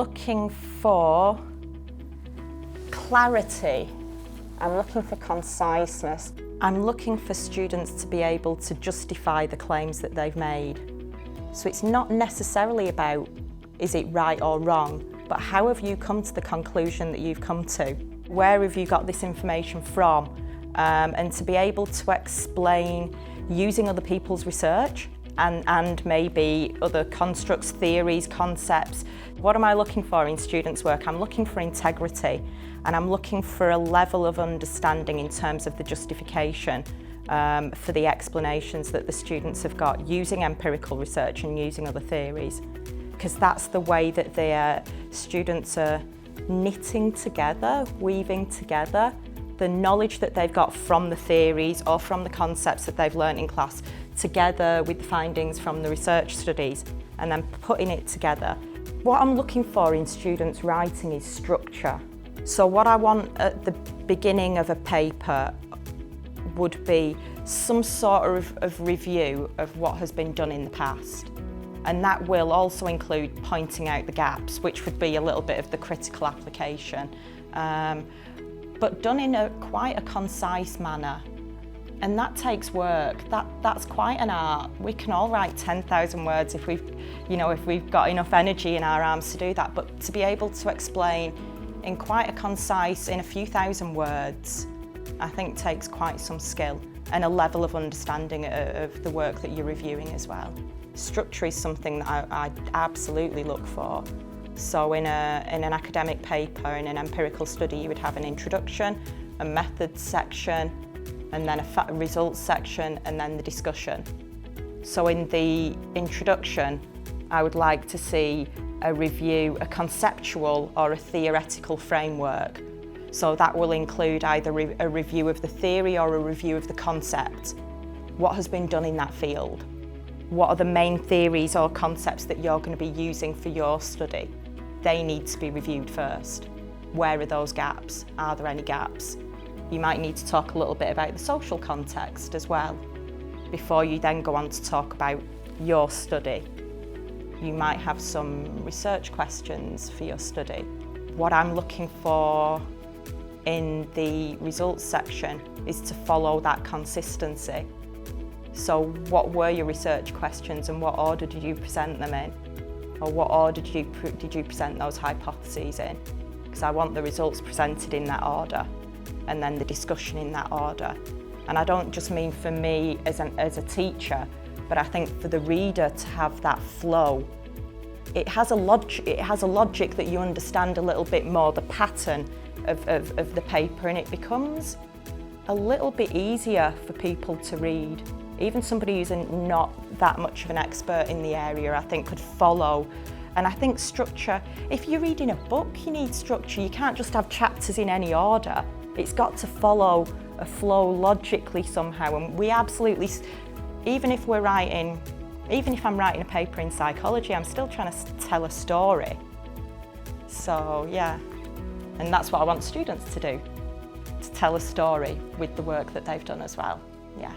looking for clarity. I'm looking for conciseness. I'm looking for students to be able to justify the claims that they've made. So it's not necessarily about, is it right or wrong, but how have you come to the conclusion that you've come to? Where have you got this information from? And to be able to explain using other people's research and maybe other constructs, theories, concepts. What am I looking for in students' work? I'm looking for integrity, and I'm looking for a level of understanding in terms of the justification for the explanations that the students have got using empirical research and using other theories, because that's the way that their students are knitting together, weaving together the knowledge that they've got from the theories or from the concepts that they've learnt in class together with the findings from the research studies, and then putting it together. What I'm looking for in students' writing is structure. So what I want at the beginning of a paper would be some sort of review of what has been done in the past. And that will also include pointing out the gaps, which would be a little bit of the critical application. But done in quite a concise manner. And that takes work. That's quite an art. We can all write 10,000 words if we've got enough energy in our arms to do that. But to be able to explain in quite a concise, in a few thousand words, I think takes quite some skill and a level of understanding of the work that you're reviewing as well. Structure is something that I absolutely look for. So in an academic paper, in an empirical study, you would have an introduction, a methods section, and then a results section, and then the discussion. So in the introduction, I would like to see a review, a conceptual or a theoretical framework. So that will include either a review of the theory or a review of the concept. What has been done in that field? What are the main theories or concepts that you're going to be using for your study? They need to be reviewed first. Where are those gaps? Are there any gaps? You might need to talk a little bit about the social context as well before you then go on to talk about your study. You might have some research questions for your study. What I'm looking for in the results section is to follow that consistency. So what were your research questions and what order did you present them in? Or what order did you present those hypotheses in? Because I want the results presented in that order and then the discussion in that order. And I don't just mean for me as a teacher, but I think for the reader to have that flow. It has a logic that you understand a little bit more, the pattern of the paper, and it becomes a little bit easier for people to read. Even somebody who's not that much of an expert in the area, I think, could follow. And I think structure, if you're reading a book, you need structure. You can't just have chapters in any order. It's got to follow a flow logically somehow. And we absolutely, even if I'm writing a paper in psychology, I'm still trying to tell a story. So yeah, and that's what I want students to do, to tell a story with the work that they've done as well, yeah.